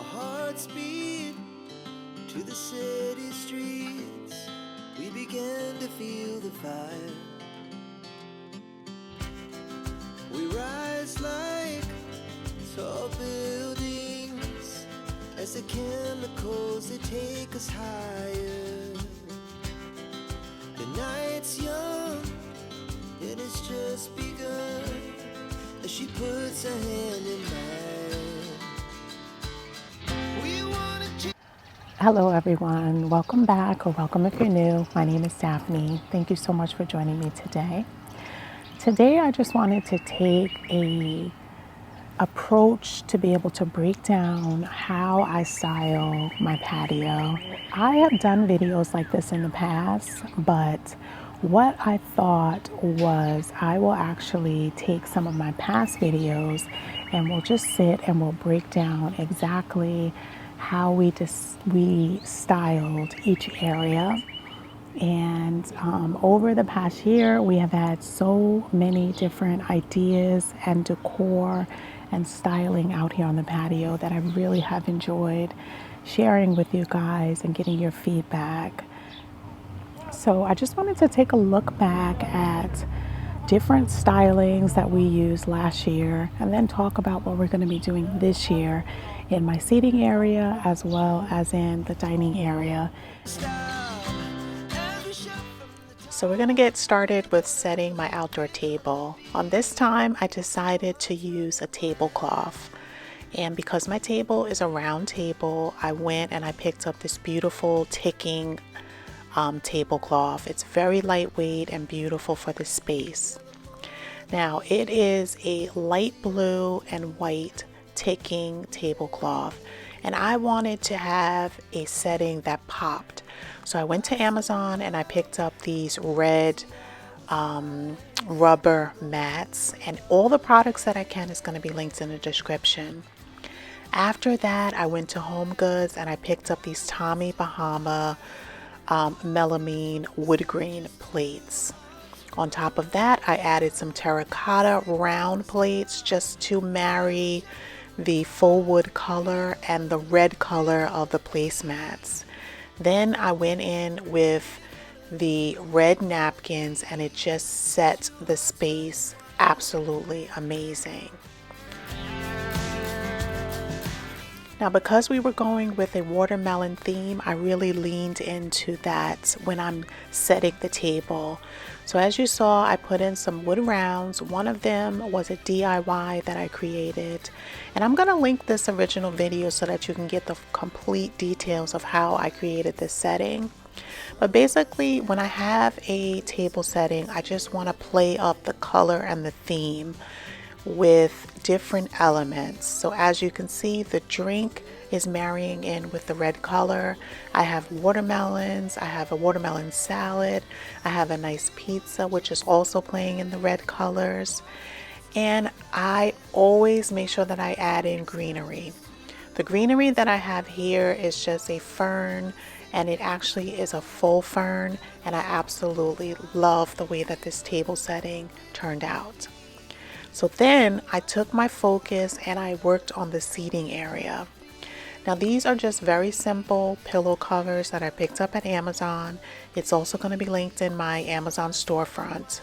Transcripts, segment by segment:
Our hearts beat to the city streets. We began to feel the fire. We rise like tall buildings as the chemicals, they take us higher. The night's young and it's just begun as she puts her hand in mine. We wanna change. Hello everyone, welcome back or welcome if you're new. My name is Daphne. Thank you so much for joining me today. Today I just wanted to take a approach to be able to break down how I style my patio. I have done videos like this in the past, but what I thought was I will actually take some of my past videos and we'll just sit and we'll break down exactly how we styled each area. And over the past year, we have had so many different ideas and decor and styling out here on the patio that I really have enjoyed sharing with you guys and getting your feedback. So I just wanted to take a look back at different stylings that we used last year and then talk about what we're going to be doing this year in my seating area as well as in the dining area. So we're going to get started with setting my outdoor table. On this time, I decided to use a tablecloth. And because my table is a round table, I went and I picked up this beautiful ticking tablecloth. It's very lightweight and beautiful for the space. Now it is a light blue and white ticking tablecloth, and I wanted to have a setting that popped. So I went to Amazon and I picked up these red rubber mats, and all the products that I can is going to be linked in the description. After that, I went to Home Goods and I picked up these Tommy Bahama melamine wood grain plates. On top of that, I added some terracotta round plates just to marry the faux wood color and the red color of the placemats. Then I went in with the red napkins and it just set the space absolutely amazing. Now, because we were going with a watermelon theme, I really leaned into that when I'm setting the table. So as you saw, I put in some wood rounds. One of them was a DIY that I created. And I'm going to link this original video so that you can get the complete details of how I created this setting. But basically, when I have a table setting, I just want to play up the color and the theme with different elements. So as you can see, the drink is marrying in with the red color. I have watermelons, I have a watermelon salad, I have a nice pizza which is also playing in the red colors, and I always make sure that I add in greenery. The greenery that I have here is just a fern, and it actually is a full fern, and I absolutely love the way that this table setting turned out. So then I took my focus and I worked on the seating area. Now these are just very simple pillow covers that I picked up at Amazon. It's also going to be linked in my Amazon storefront.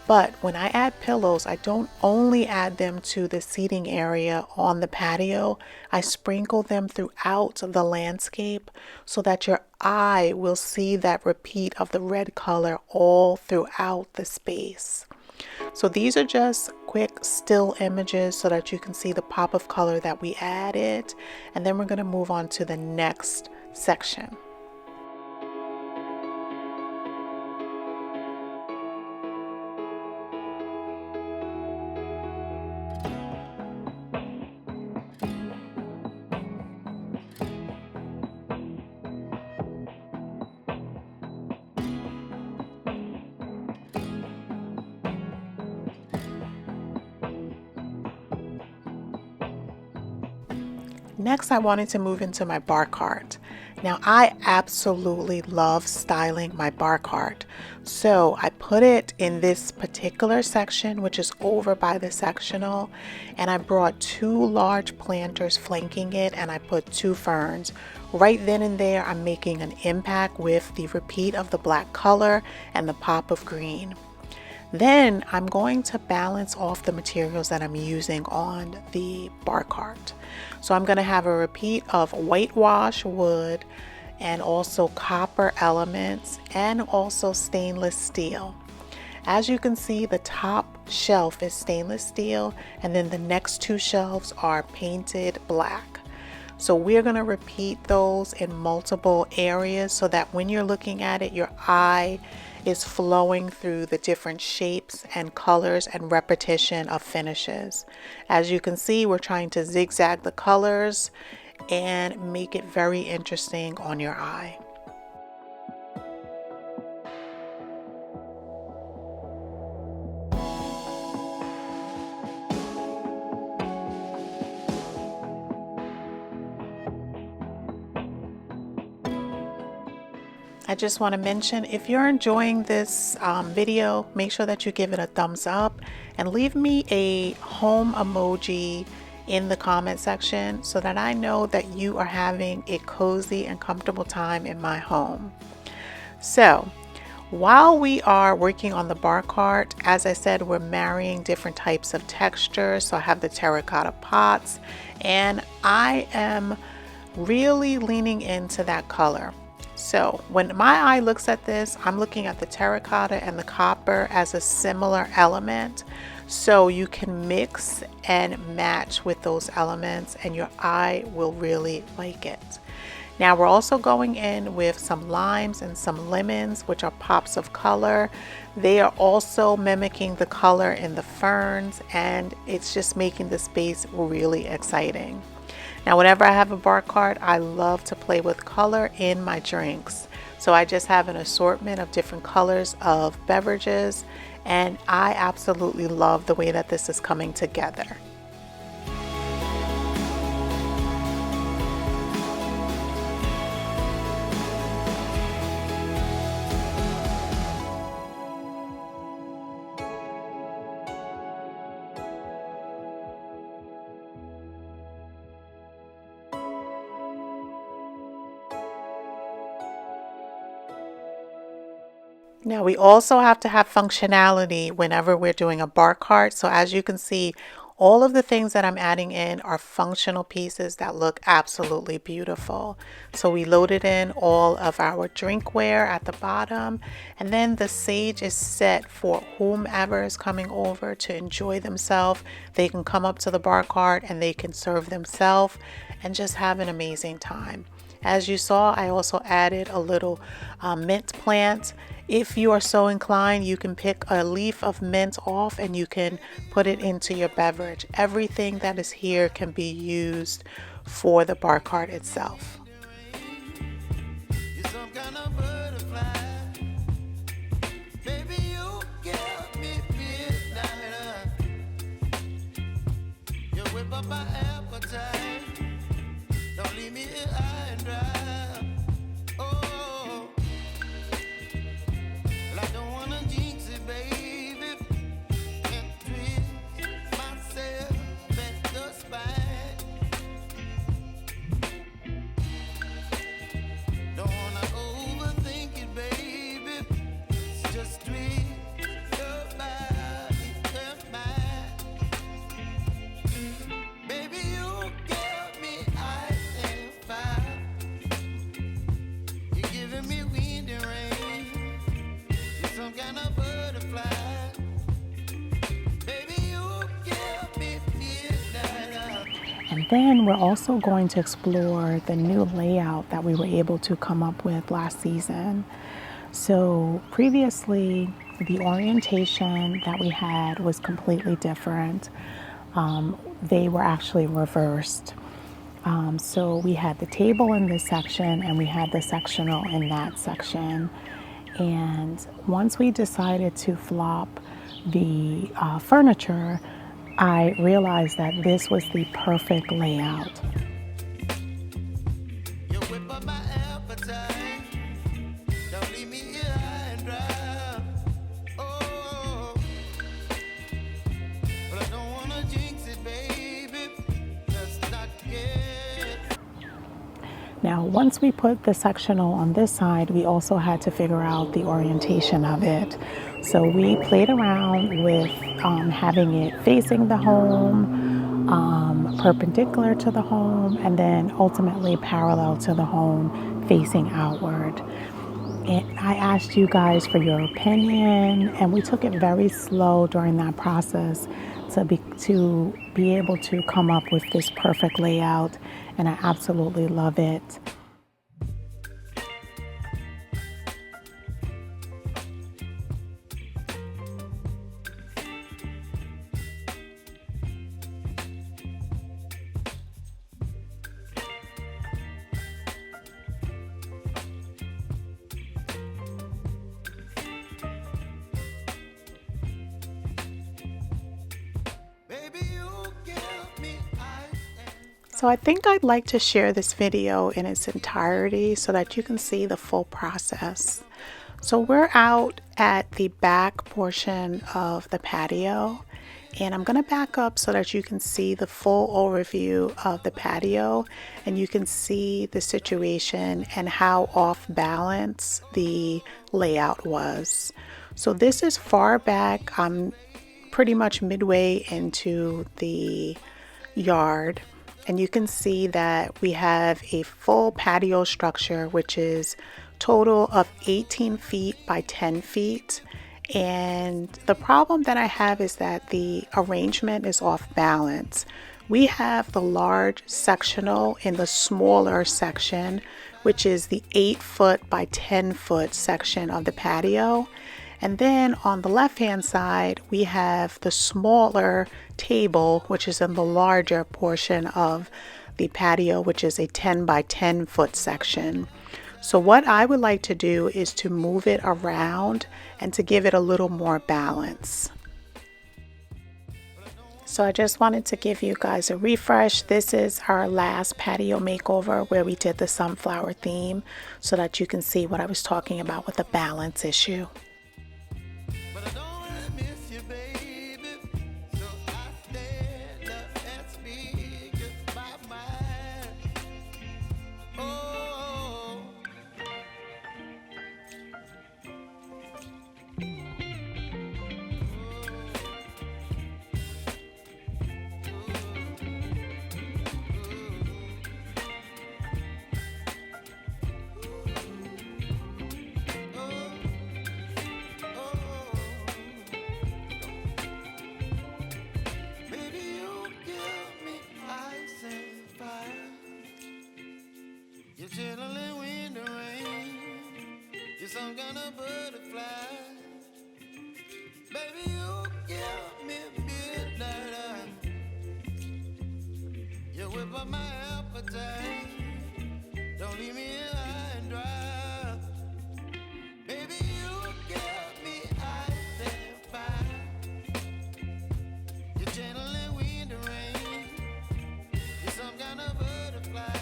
But when I add pillows, I don't only add them to the seating area on the patio. I sprinkle them throughout the landscape so that your eye will see that repeat of the red color all throughout the space. So these are just quick still images so that you can see the pop of color that we added, and then we're going to move on to the next section. Next, I wanted to move into my bar cart. Now, I absolutely love styling my bar cart. So I put it in this particular section, which is over by the sectional, and I brought 2 large planters flanking it, and I put 2 ferns. Right then and there, I'm making an impact with the repeat of the black color and the pop of green. Then I'm going to balance off the materials that I'm using on the bar cart. So I'm going to have a repeat of whitewash wood and also copper elements and also stainless steel. As you can see, the top shelf is stainless steel, and then the next 2 shelves are painted black. So we're going to repeat those in multiple areas so that when you're looking at it, your eye is flowing through the different shapes and colors and repetition of finishes. As you can see, we're trying to zigzag the colors and make it very interesting on your eye. I just want to mention, if you're enjoying this video, make sure that you give it a thumbs up and leave me a home emoji in the comment section so that I know that you are having a cozy and comfortable time in my home. So while we are working on the bar cart, as I said, we're marrying different types of textures. So I have the terracotta pots, and I am really leaning into that color. So when my eye looks at this, I'm looking at the terracotta and the copper as a similar element. So you can mix and match with those elements and your eye will really like it. Now we're also going in with some limes and some lemons, which are pops of color. They are also mimicking the color in the ferns, and it's just making the space really exciting. Now, whenever I have a bar cart, I love to play with color in my drinks. So I just have an assortment of different colors of beverages, and I absolutely love the way that this is coming together. Now we also have to have functionality whenever we're doing a bar cart. So as you can see, all of the things that I'm adding in are functional pieces that look absolutely beautiful. So we loaded in all of our drinkware at the bottom, and then the stage is set for whomever is coming over to enjoy themselves. They can come up to the bar cart and they can serve themselves and just have an amazing time. As you saw, I also added a little mint plant. If you are so inclined, you can pick a leaf of mint off and you can put it into your beverage. Everything that is here can be used for the bar cart itself. And then we're also going to explore the new layout that we were able to come up with last season. So previously, the orientation that we had was completely different. They were actually reversed. So we had the table in this section and we had the sectional in that section. And once we decided to flop the furniture, I realized that this was the perfect layout. Now, once we put the sectional on this side, we also had to figure out the orientation of it. So we played around with having it facing the home, perpendicular to the home, and then ultimately parallel to the home, facing outward. And I asked you guys for your opinion, and we took it very slow during that process to be able to come up with this perfect layout, and I absolutely love it. So I think I'd like to share this video in its entirety so that you can see the full process. So we're out at the back portion of the patio, and I'm going to back up so that you can see the full overview of the patio and you can see the situation and how off balance the layout was. So this is far back. I'm pretty much midway into the yard. And you can see that we have a full patio structure, which is total of 18 feet by 10 feet. And the problem that I have is that the arrangement is off balance. We have the large sectional in the smaller section, which is the 8-foot by 10-foot section of the patio. And then on the left-hand side, we have the smaller table, which is in the larger portion of the patio, which is a 10 by 10 foot section. So what I would like to do is to move it around and to give it a little more balance. So I just wanted to give you guys a refresh. This is our last patio makeover where we did the sunflower theme so that you can see what I was talking about with the balance issue. Chilling in the rain, you're some kind of butterfly. Baby, you give me midnight. You whip up my appetite. Don't leave me here high and dry. Baby, you give me ice and fire. You're channeling wind and rain. You're some kind of butterfly.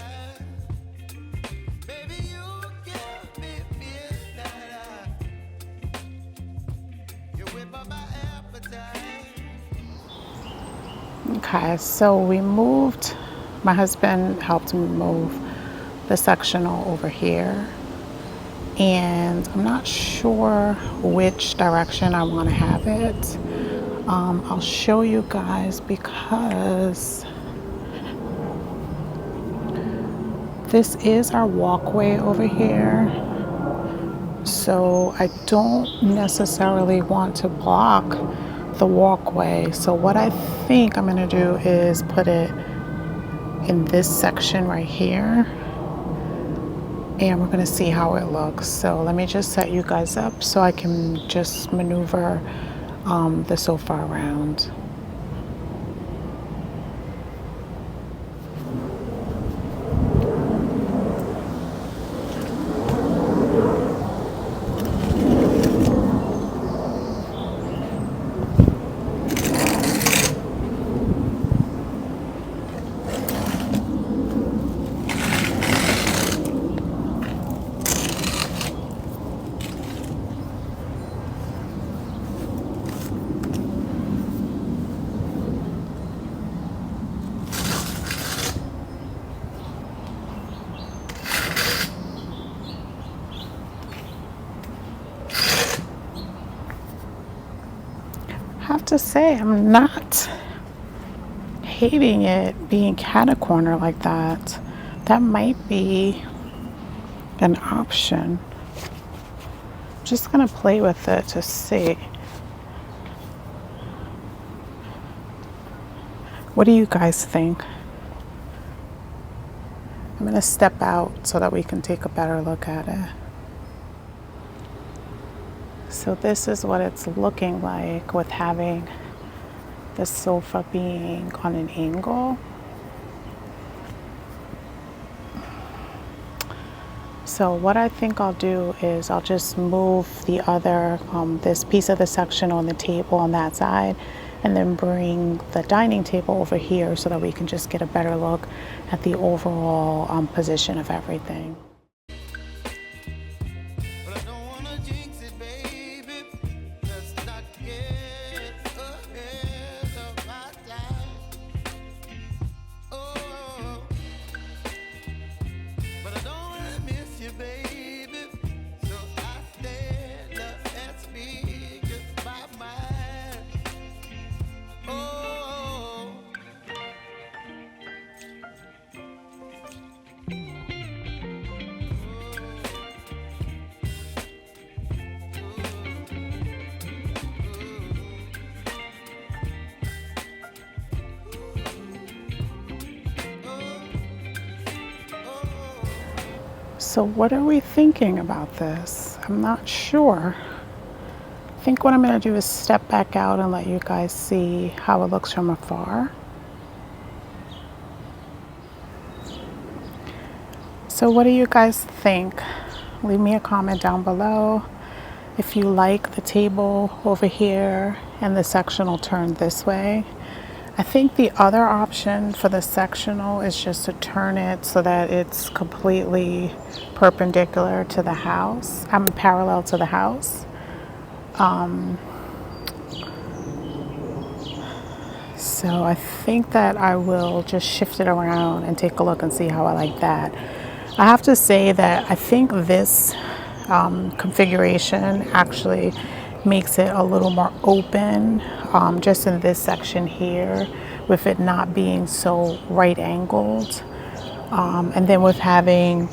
Okay, so we moved, my husband helped me move the sectional over here, and I'm not sure which direction I want to have it. I'll show you guys because this is our walkway over here, so I don't necessarily want to block the walkway. So what I think I'm going to do is put it in this section right here, and we're going to see how it looks. So let me just set you guys up so I can just maneuver the sofa around. have to say, I'm not hating it being cat corner like that. That might be an option. Just gonna play with it to see. What do you guys think? I'm gonna step out so that we can take a better look at it. So this is what it's looking like with having the sofa being on an angle. So what I think I'll do is I'll just move the other, this piece of the section on the table on that side, and then bring the dining table over here so that we can just get a better look at the overall position of everything. But I don't wanna jinx it, baby. Let's not get ahead of my time. Oh, but I don't wanna miss you, baby. So I stand up and speak just my mind. Oh, So what are we thinking about this? I'm not sure. I think what I'm gonna do is step back out and let you guys see how it looks from afar. So what do you guys think? Leave me a comment down below. If you like the table over here and the sectional turned this way. I think the other option for the sectional is just to turn it so that it's completely perpendicular to the house. Parallel to the house. So I think that I will just shift it around and take a look and see how I like that. I have to say that I think this configuration actually makes it a little more open, just in this section here, with it not being so right angled. And then with having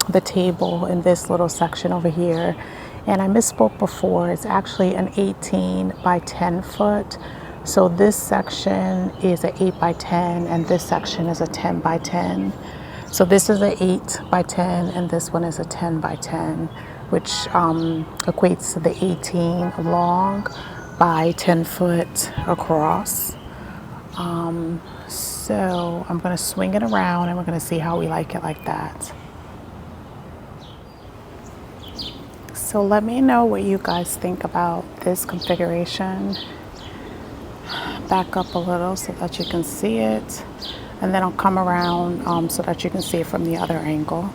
the table in this little section over here. And I misspoke before, it's actually an 18 by 10 foot. So this section is an 8 by 10 and this section is a 10 by 10. So this is an 8 by 10 and this one is a 10 by 10, which equates to the 18 long by 10 foot across. So I'm gonna swing it around and we're gonna see how we like it like that. So let me know what you guys think about this configuration. Back up a little so that you can see it. And then I'll come around so that you can see it from the other angle.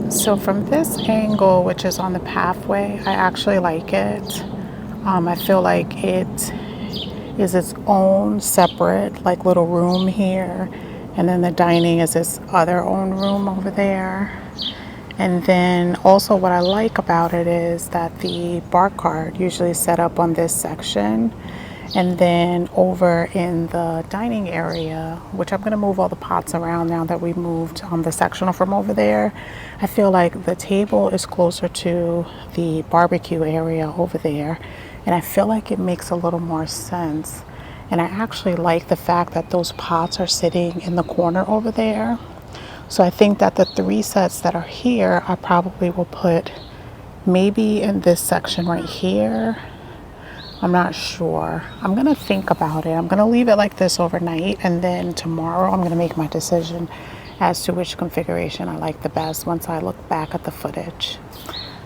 So from this angle, which is on the pathway, I actually like it. I feel like it is its own separate like little room here. And then the dining is its other own room over there. And then also what I like about it is that the bar cart usually is set up on this section. And then over in the dining area, which I'm going to move all the pots around now that we moved the sectional from over there, I feel like the table is closer to the barbecue area over there. And I feel like it makes a little more sense. And I actually like the fact that those pots are sitting in the corner over there. So I think that the 3 sets that are here, I probably will put maybe in this section right here. I'm not sure. I'm gonna think about it. I'm gonna leave it like this overnight, and then tomorrow I'm gonna make my decision as to which configuration I like the best once I look back at the footage.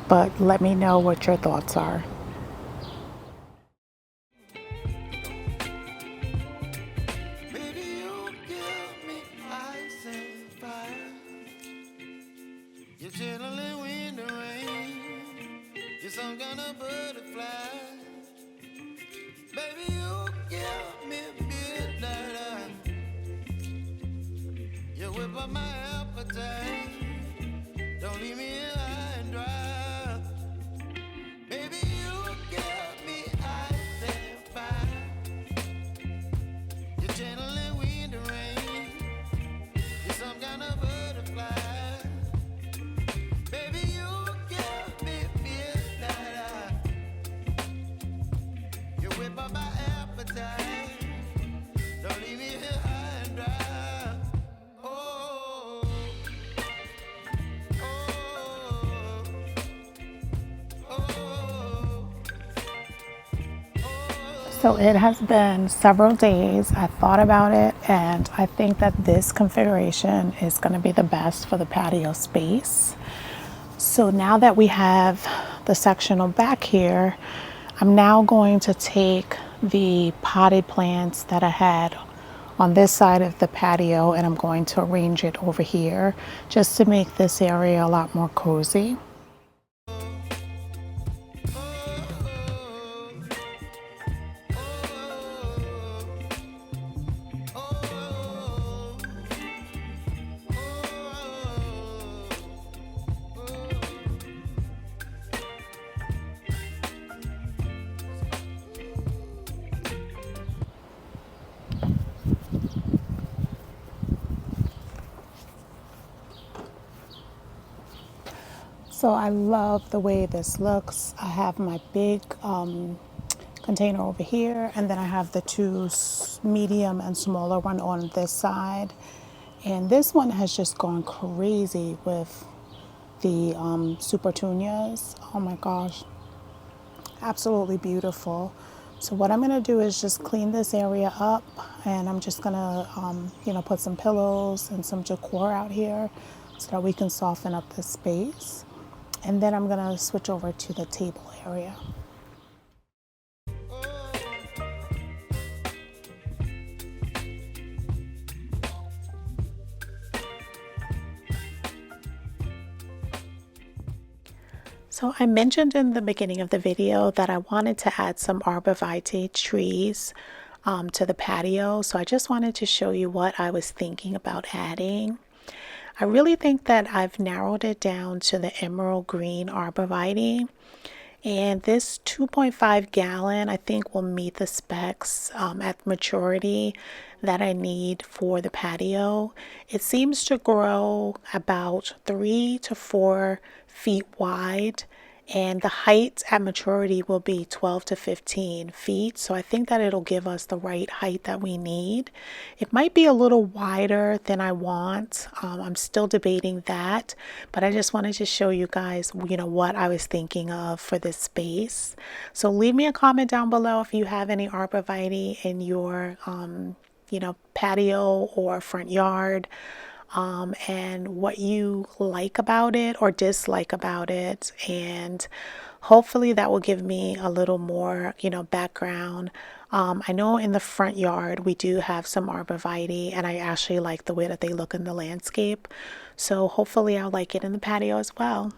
But let me know what your thoughts are. baby, you give me ice and fire. You're chilling when the rain. You're some kind of butterfly. Baby, you give me midnight. You whip up my appetite. Don't leave me high and dry. So it has been several days. I thought about it and I think that this configuration is going to be the best for the patio space. So now that we have the sectional back here, I'm now going to take the potted plants that I had on this side of the patio and I'm going to arrange it over here just to make this area a lot more cozy. So I love the way this looks. I have my big container over here, and then I have the two medium and smaller one on this side. And this one has just gone crazy with the super tunias. Oh my gosh, absolutely beautiful. So what I'm gonna do is just clean this area up, and I'm just gonna put some pillows and some decor out here so that we can soften up the space. And then I'm gonna switch over to the table area. So I mentioned in the beginning of the video that I wanted to add some arborvitae trees to the patio. So I just wanted to show you what I was thinking about adding. I really think that I've narrowed it down to the emerald green arborvitae. And this 2.5 gallon, I think, will meet the specs at maturity that I need for the patio. It seems to grow about 3 to 4 feet wide, and the height at maturity will be 12 to 15 feet. So I think that it'll give us the right height that we need. It might be a little wider than I want. I'm still debating that, but I just wanted to show you guys, what I was thinking of for this space. So leave me a comment down below if you have any arborvitae in your, patio or front yard. And what you like about it or dislike about it, and hopefully that will give me a little more background. I know in the front yard we do have some arborvitae, and I actually like the way that they look in the landscape, so hopefully I'll like it in the patio as well.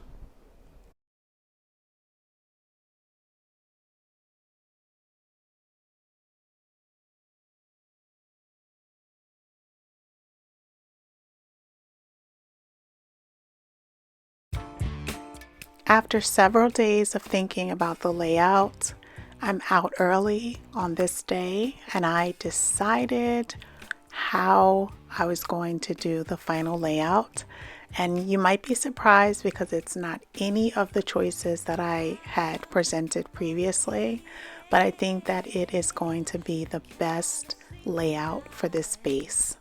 After several days of thinking about the layout, I'm out early on this day and I decided how I was going to do the final layout. And you might be surprised because it's not any of the choices that I had presented previously, but I think that it is going to be the best layout for this space.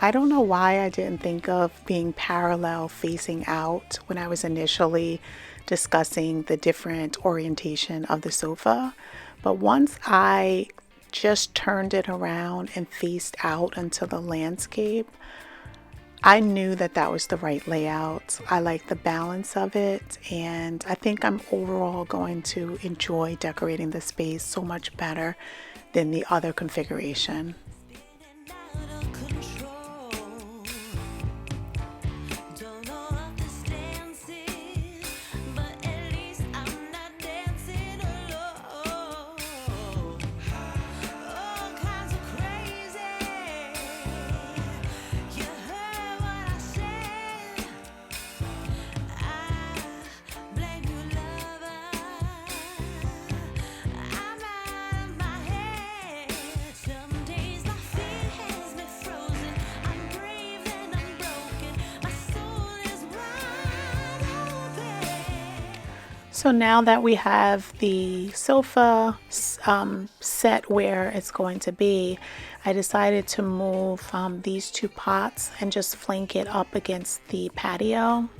I don't know why I didn't think of being parallel facing out when I was initially discussing the different orientation of the sofa, but once I just turned it around and faced out into the landscape, I knew that that was the right layout. I like the balance of it, and I think I'm overall going to enjoy decorating the space so much better than the other configuration. So now that we have the sofa set where it's going to be, I decided to move these two pots and just flank it up against the patio.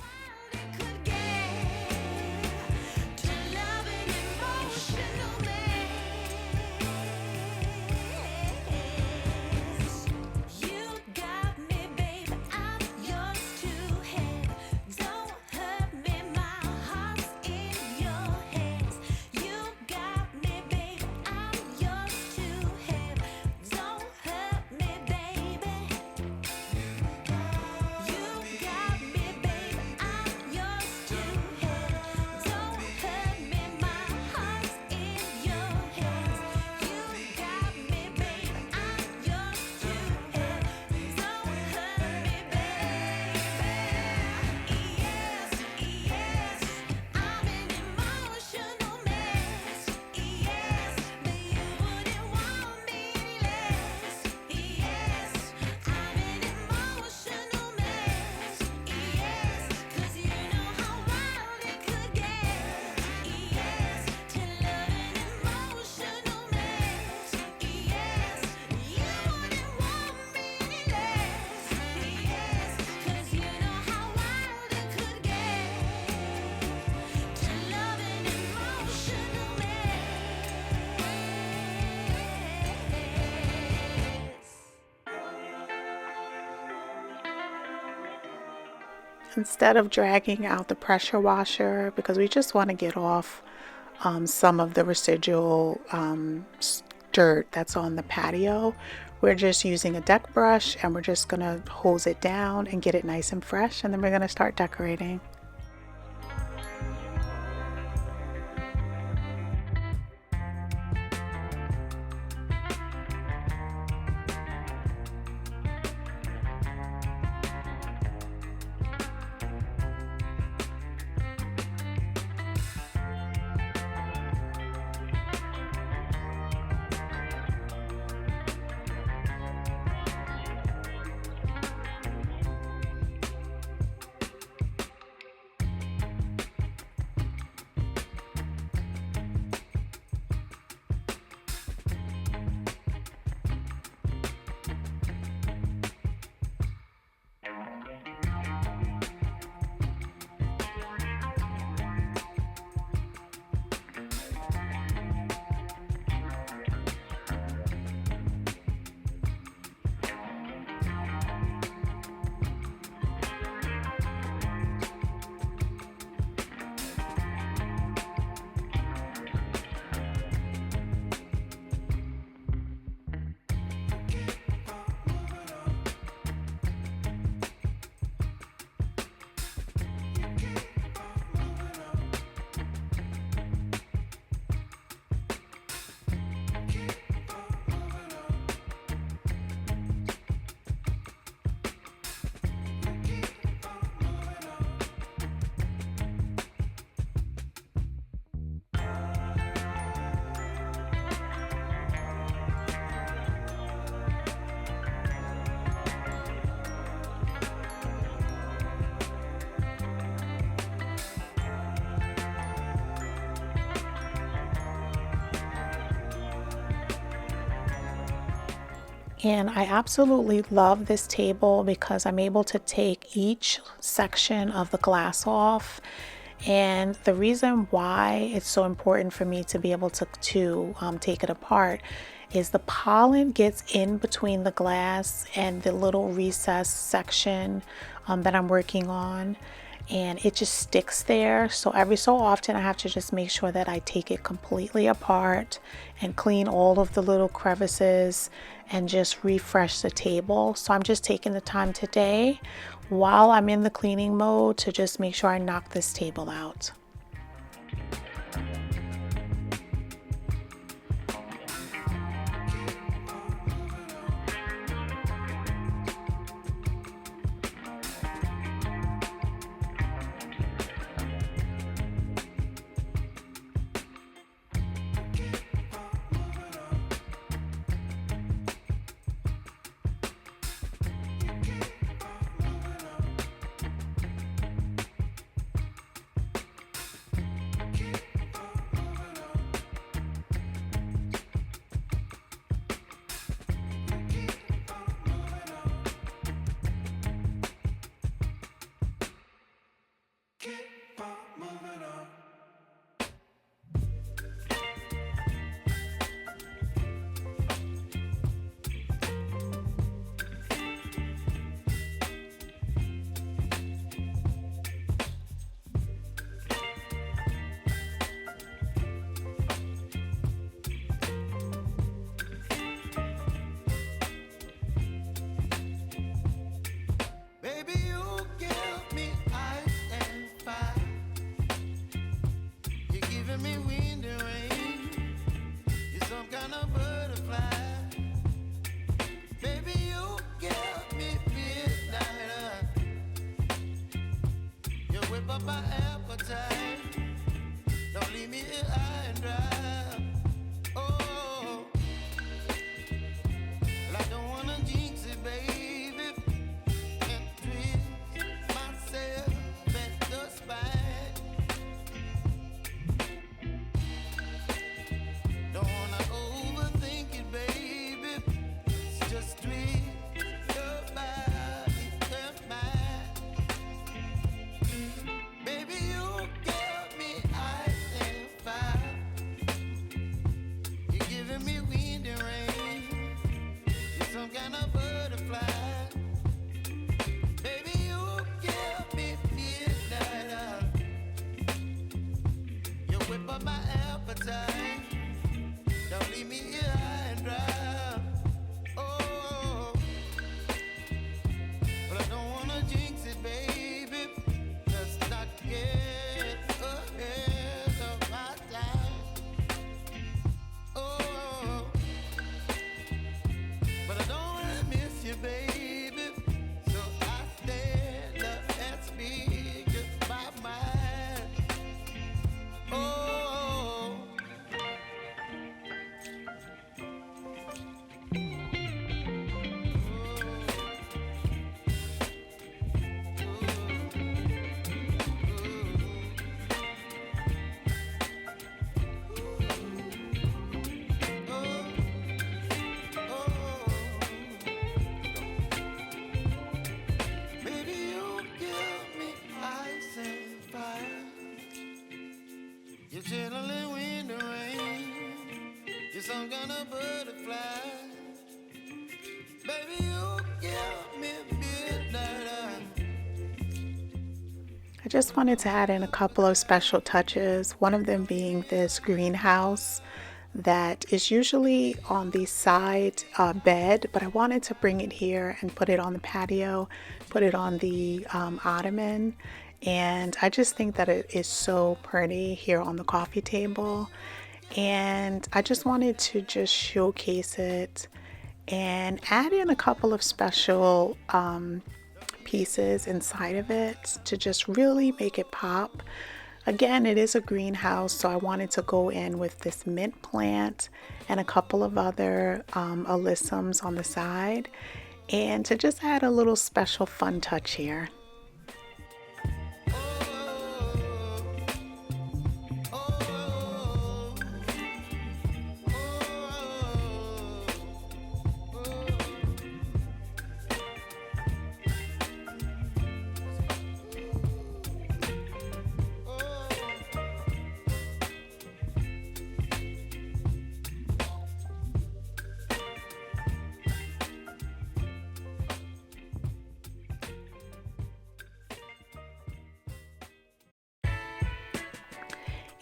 Instead of dragging out the pressure washer, because we just want to get off some of the residual dirt that's on the patio, we're just using a deck brush and we're just going to hose it down and get it nice and fresh, and then we're going to start decorating. And I absolutely love this table because I'm able to take each section of the glass off. And the reason why it's so important for me to be able to take it apart is the pollen gets in between the glass and the little recess section that I'm working on, and it just sticks there. So every so often I have to just make sure that I take it completely apart and clean all of the little crevices and just refresh the table. So I'm just taking the time today while I'm in the cleaning mode to just make sure I knock this table out. giving me wind and rain. You're some kind of butterfly. Baby, you give me midnight. You whip up my appetite. Don't leave me here high and dry. Oh, well, I don't wanna jinx it, baby, and twist myself at the spine. Don't wanna overthink it, baby. It's just twist your body and mine. Baby, you give me ice and fire. You're giving me wind and rain. You're some kind of butterfly. Baby, you give me midnight. You whip up my appetite. Don't leave me here high and dry. Oh, but I don't wanna jinx it, baby. Let's not get ahead of my time. Oh, but I don't wanna miss you, baby. So I stand up and speak just my mind. Oh. Baby, you give me ice and fire. You're chilling wind and rain. You're some kind of butterfly. Baby, you give me midnight. I just wanted to add in a couple of special touches, one of them being this greenhouse that is usually on the side bed, but I wanted to bring it here and put it on the patio, put it on the ottoman, and I just think that it is so pretty here on the coffee table, and I just wanted to just showcase it and add in a couple of special pieces inside of it to just really make it pop. Again, it is a greenhouse, so I wanted to go in with this mint plant and a couple of other alyssums on the side, and to just add a little special fun touch here.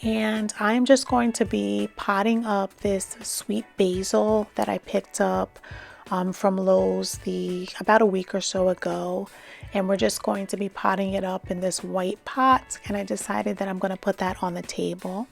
And I'm just going to be potting up this sweet basil that I picked up from Lowe's about a week or so ago. And we're just going to be potting it up in this white pot. And I decided that I'm going to put that on the table.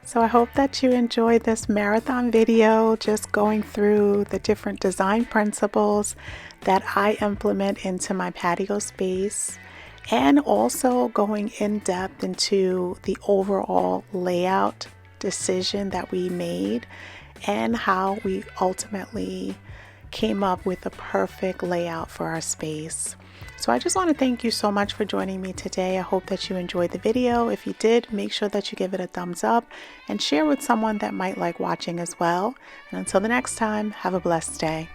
So I hope that you enjoyed this marathon video, just going through the different design principles that I implement into my patio space, and also going in depth into the overall layout decision that we made and how we ultimately came up with the perfect layout for our space. So I just want to thank you so much for joining me today. I hope that you enjoyed the video. If you did, make sure that you give it a thumbs up and share with someone that might like watching as well. And until the next time, have a blessed day.